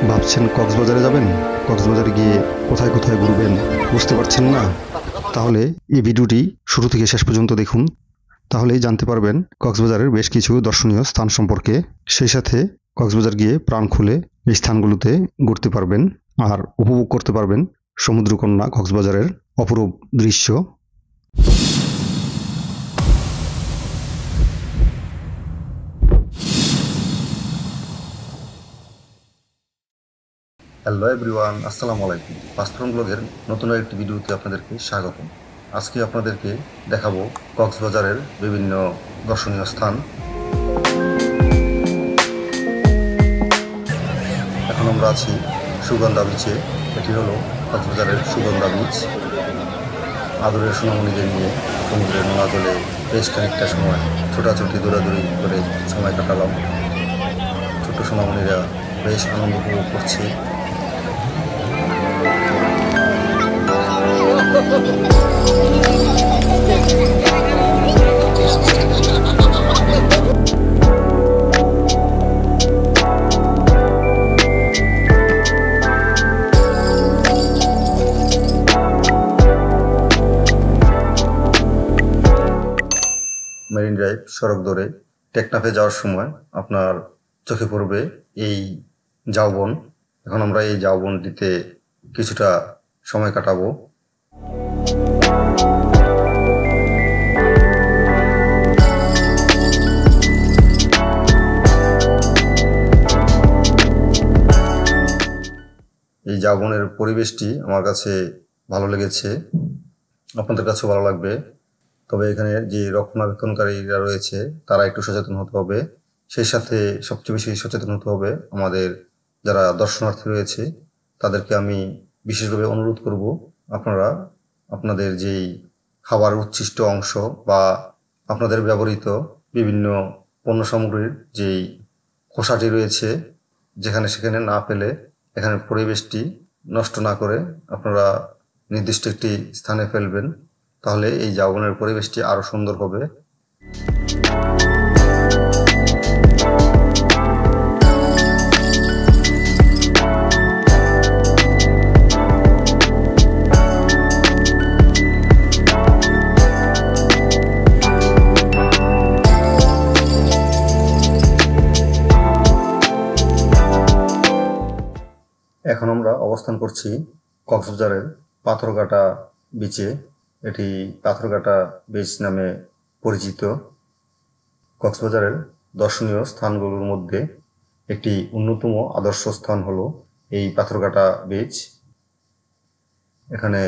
ভাবছেন কক্সবাজারে যাবেন, কক্সবাজারে গিয়ে কোথায় কোথায় ঘুরবেন বুঝতে পারছেন না? তাহলে এই ভিডিওটি শুরু থেকে শেষ পর্যন্ত দেখুন, তাহলেই জানতে পারবেন কক্সবাজারের বেশ কিছু দর্শনীয় স্থান সম্পর্কে। সেই সাথে কক্সবাজার গিয়ে প্রাণ খুলে এই স্থানগুলোতে ঘুরতে পারবেন আর উপভোগ করতে পারবেন সমুদ্রকন্যা কক্সবাজারের অপরূপ দৃশ্য। হ্যালো এভরিওয়ান, আসসালামু আলাইকুম। পাঁচফোরন ব্লগের নতুন একটি ভিডিওতে আপনাদেরকে স্বাগতম। আজকে আপনাদেরকে দেখাবো কক্সবাজারের বিভিন্ন দর্শনীয় স্থান। এখন আমরা আছি সুগন্ধা বিচে। এটি হলো কক্সবাজারের সুগন্ধা বিচ। আদরের সোনামণিদের নিয়ে সমুদ্রের নোনা জলে বেশ খানিকটা সময় ছোটাছুটি দৌড়াদৌড়ি করে সময় কাটালাম। ছোট্ট সোনামণিরা বেশ আনন্দ উপভোগ করছে। মেরিন ড্রাইভ সড়ক ধরে টেকনাফে যাওয়ার সময় আপনার চোখে পড়বে এই ঝাউবন। এখন আমরা এই ঝাউবনটিতে কিছুটা সময় কাটাবো। এই ঝাউবনের পরিবেশটি আমার কাছে ভালো লেগেছে, আপনাদের কাছেও ভালো লাগবে। তবে এখানে যে রক্ষণাবেক্ষণকারীরা রয়েছে তারা একটু সচেতন হতে হবে। সেই সাথে সবচেয়ে বেশি সচেতন হতে হবে আমাদের যারা দর্শনার্থী রয়েছে, তাদেরকে আমি বিশেষভাবে অনুরোধ করব, আপনারা আপনাদের যেই খাবার উচ্ছিষ্ট অংশ বা আপনাদের ব্যবহৃত বিভিন্ন পণ্য সামগ্রীর যেই খোসাটি রয়েছে, যেখানে সেখানে না ফেলে এখানের পরিবেশটি নষ্ট না করে আপনারা নির্দিষ্ট একটি স্থানে ফেলবেন। তাহলে এই ঝাউবনের পরিবেশটি আরো সুন্দর হবে। এখন আমরা অবস্থান করছি কক্সবাজারের পাথরঘাটা বিচে। এটি পাথরঘাটা বিচ নামে পরিচিত। কক্সবাজারের দর্শনীয় স্থানগুলোর মধ্যে একটি অন্যতম আদর্শ স্থান হলো এই পাথরঘাটা বিচ। এখানে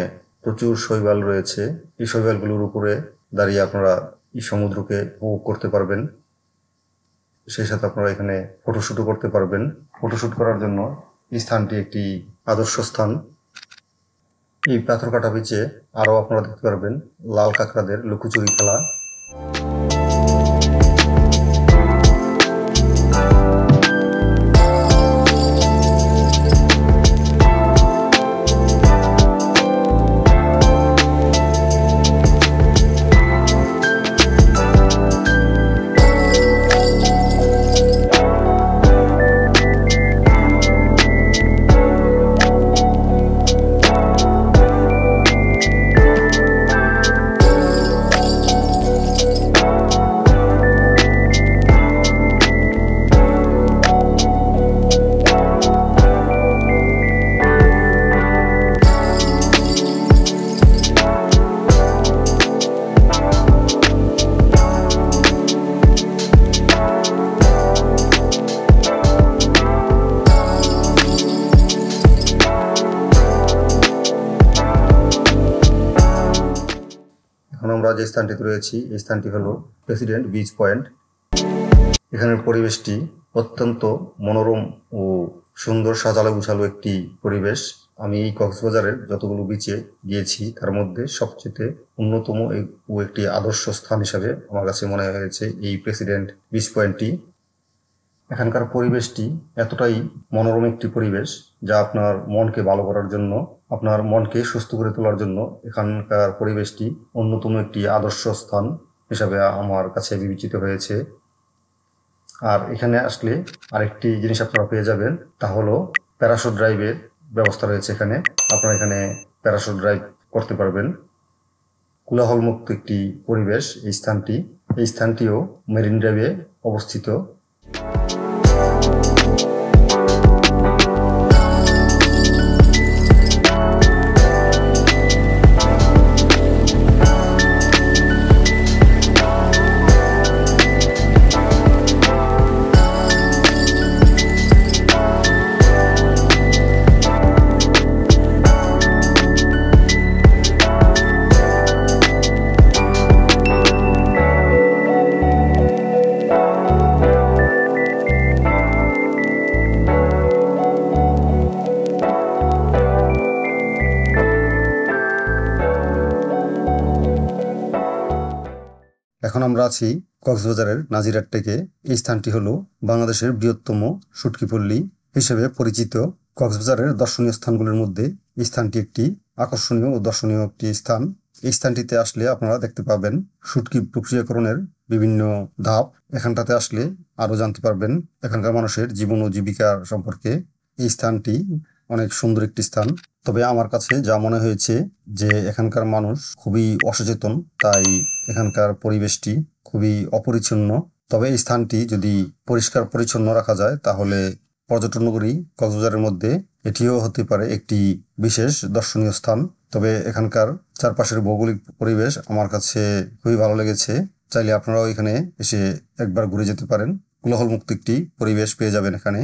প্রচুর শৈবাল রয়েছে। এই শৈবালগুলোর উপরে দাঁড়িয়ে আপনারা এই সমুদ্রকে উপভোগ করতে পারবেন। সেই সাথে আপনারা এখানে ফটোশুটও করতে পারবেন। ফটোশুট করার জন্য এই স্থানটি একটি আদর্শ স্থান। এই পাথরঘাটা বিচে আরও আপনারা দেখতে পারবেন লাল কাঁকড়াদের লুকোচুরি খেলা। এখন আমরা যে স্থানটিতে রয়েছি এই স্থানটি হলো প্রেসিডেন্ট বিচ পয়েন্ট। এখানের পরিবেশটি অত্যন্ত মনোরম ও সুন্দর, সাজালো গুছালো একটি পরিবেশ। আমি এই কক্সবাজারের যতগুলো বিচে গিয়েছি তার মধ্যে সবচেয়ে অন্যতম ও একটি আদর্শ স্থান হিসাবে আমার কাছে মনে হয়েছে এই প্রেসিডেন্ট বিচ পয়েন্টটি। এখানকার পরিবেশটি এতটাই মনোরম একটি পরিবেশ যা আপনার মনকে ভালো করার জন্য, আপনার মনকে সুস্থ করে তোলার জন্য এখানকার পরিবেশটি অন্যতম একটি আদর্শ স্থান হিসাবে আমার কাছে বিবেচিত হয়েছে। আর এখানে আসলে আরেকটি জিনিস আপনারা পেয়ে যাবেন, তা হলো প্যারাশুট ড্রাইভের ব্যবস্থা রয়েছে এখানে। আপনারা এখানে প্যারাশুট ড্রাইভ করতে পারবেন। কোলাহলমুক্ত একটি পরিবেশ এই স্থানটিও মেরিন ড্রাইভে অবস্থিত। এখন আমরা আছি কক্সবাজারের নাজিরাট টেকে। এই স্থানটি হলো বাংলাদেশের বৃহত্তম শুটকিপল্লী হিসেবে পরিচিত। কক্সবাজারের দর্শনীয় স্থানগুলোর মধ্যে এই স্থানটি একটি আকর্ষণীয় ও দর্শনীয় একটি স্থান। এই স্থানটিতে আসলে আপনারা দেখতে পাবেন শুটকি প্রক্রিয়াকরণের বিভিন্ন ধাপ। এখানটাতে আসলে আরো জানতে পারবেন এখানকার মানুষের জীবন ও জীবিকার সম্পর্কে। এই স্থানটি অনেক সুন্দর একটি স্থান। তবে আমার কাছে যা মনে হয়েছে যে এখানকার মানুষ খুবই অসচেতন, তাই এখানকার পরিবেশটি খুবই অপরিচ্ছন্ন। তবে এই স্থানটি যদি পরিষ্কার পরিচ্ছন্ন রাখা যায় তাহলে পর্যটন নগরী কক্সবাজারের মধ্যে এটিও হতে পারে একটি বিশেষ দর্শনীয় স্থান। তবে এখানকার চারপাশের ভৌগোলিক পরিবেশ আমার কাছে খুবই ভালো লেগেছে। চাইলে আপনারাও এখানে এসে একবার ঘুরে যেতে পারেন। কোলাহলমুক্ত একটি পরিবেশ পেয়ে যাবেন এখানে।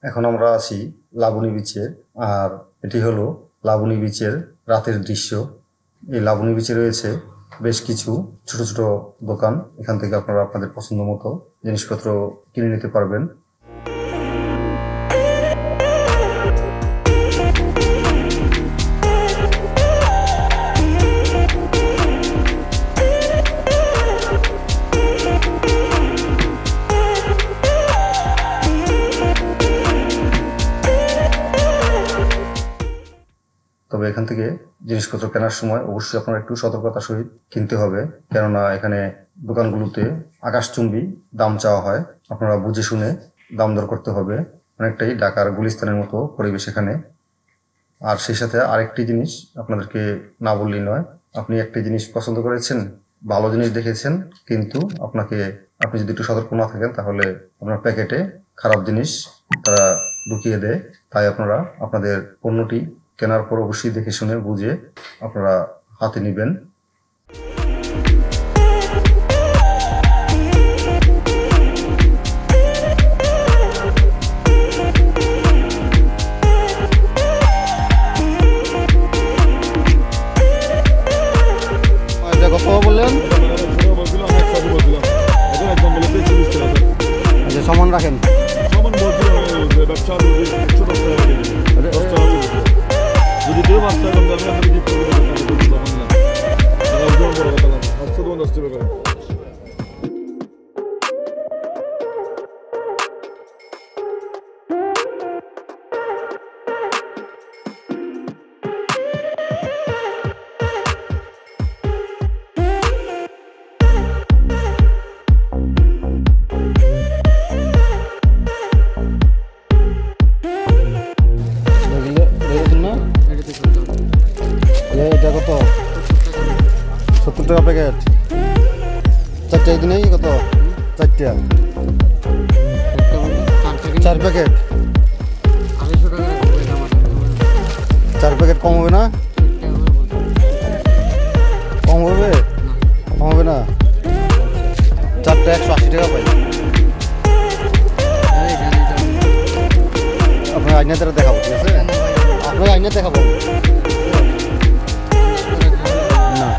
এখন আমরা আছি লাবণী বিচে, আর এটি হলো লাবণী বিচের রাতের দৃশ্য। এই লাবণী বিচে রয়েছে বেশ কিছু ছোট ছোট দোকান। এখান থেকে আপনারা আপনাদের পছন্দ মতো জিনিসপত্র কিনে নিতে পারবেন। তবে এখান থেকে জিনিসপত্র কেনার সময় অবশ্যই আপনারা একটু সতর্কতার সহিত কিনতে হবে, কেননা এখানে দোকানগুলোতে আকাশচুম্বী দাম চাওয়া হয়। আপনারা বুঝে শুনে দাম দর করতে হবে। অনেকটাই ঢাকার গুলিস্তানের মতো পরিবেশ এখানে। আর সেই সাথে আরেকটি জিনিস আপনাদেরকে না বললেই নয়, আপনি একটি জিনিস পছন্দ করেছেন, ভালো জিনিস দেখেছেন, কিন্তু আপনি যদি একটু সতর্ক না থাকেন তাহলে আপনার প্যাকেটে খারাপ জিনিস তারা ঢুকিয়ে দেয়। তাই আপনারা আপনাদের পণ্যটি কেনার পর অবশ্যই দেখে শুনে বুঝে আপনারা হাতে নেবেন। কত বললেন? আচ্ছা, সমান রাখেন। যদি কেউ বাচ্চা কম দামে আপনি গিফট করবেন তখন না বড় কথা না 10 টাকা। এটা কত? 70 টাকা প্যাকেট। চারটে দিনেই কত? 4 প্যাকেট। 4 প্যাকেট কম হবে না? কম হবে? কম হবে না? 4টা 180 টাকা পাই। আপনার আইনাতে দেখাবো, ঠিক আছে? আপনার আইনা দেখাবো না।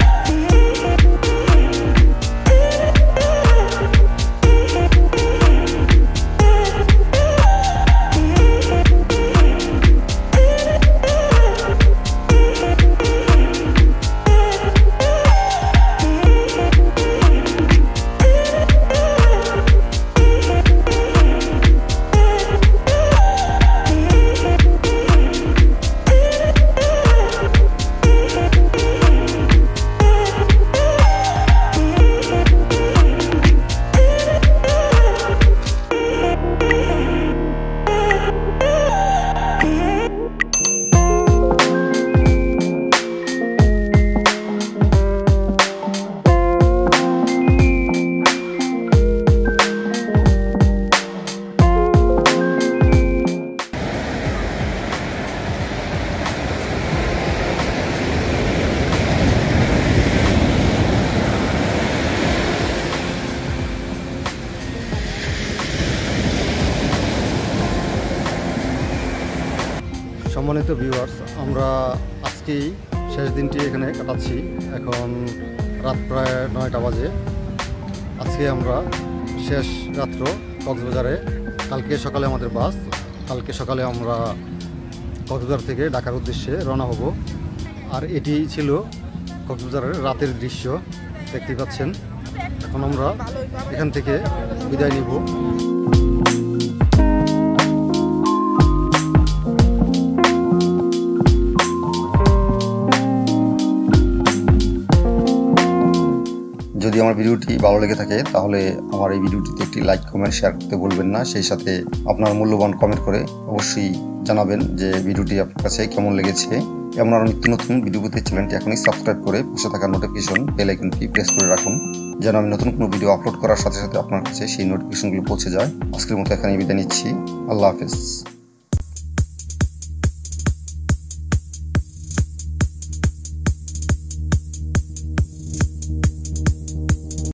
সম্মানিত ভিউয়ার্স, আমরা আজকেই শেষ দিনটি এখানে কাটাচ্ছি। এখন রাত প্রায় 9টা বাজে। আজকে আমরা শেষ রাত্র কক্সবাজারে। কালকে সকালে আমাদের বাস, কালকে সকালে আমরা কক্সবাজার থেকে ঢাকার উদ্দেশ্যে রওনা হব। আর এটি ছিল কক্সবাজারের রাতের দৃশ্য, দেখতে পাচ্ছেন। এখন আমরা এখান থেকে বিদায় নিব। যদি আমার ভিডিওটি ভালো লেগে থাকে তাহলে আমার এই ভিডিওটিতে একটি লাইক, কমেন্ট, শেয়ার করতে ভুলবেন না। সেই সাথে আপনার মূল্যবান কমেন্ট করে অবশ্যই জানাবেন যে ভিডিওটি আপনার কাছে কেমন লেগেছে। এমন আরও নিত্য নতুন ভিডিও পেতে চ্যানেলটি এখনই সাবস্ক্রাইব করে পাশে থাকা নোটিফিকেশন বেল আইকনটি প্রেস করে রাখুন, যেন আমি নতুন কোনো ভিডিও আপলোড করার সাথে সাথে আপনার কাছে সেই নোটিফিকেশনগুলো পৌঁছে যায়। আজকের মতো এখানেই বিদায় নিচ্ছি। আল্লাহ হাফেজ।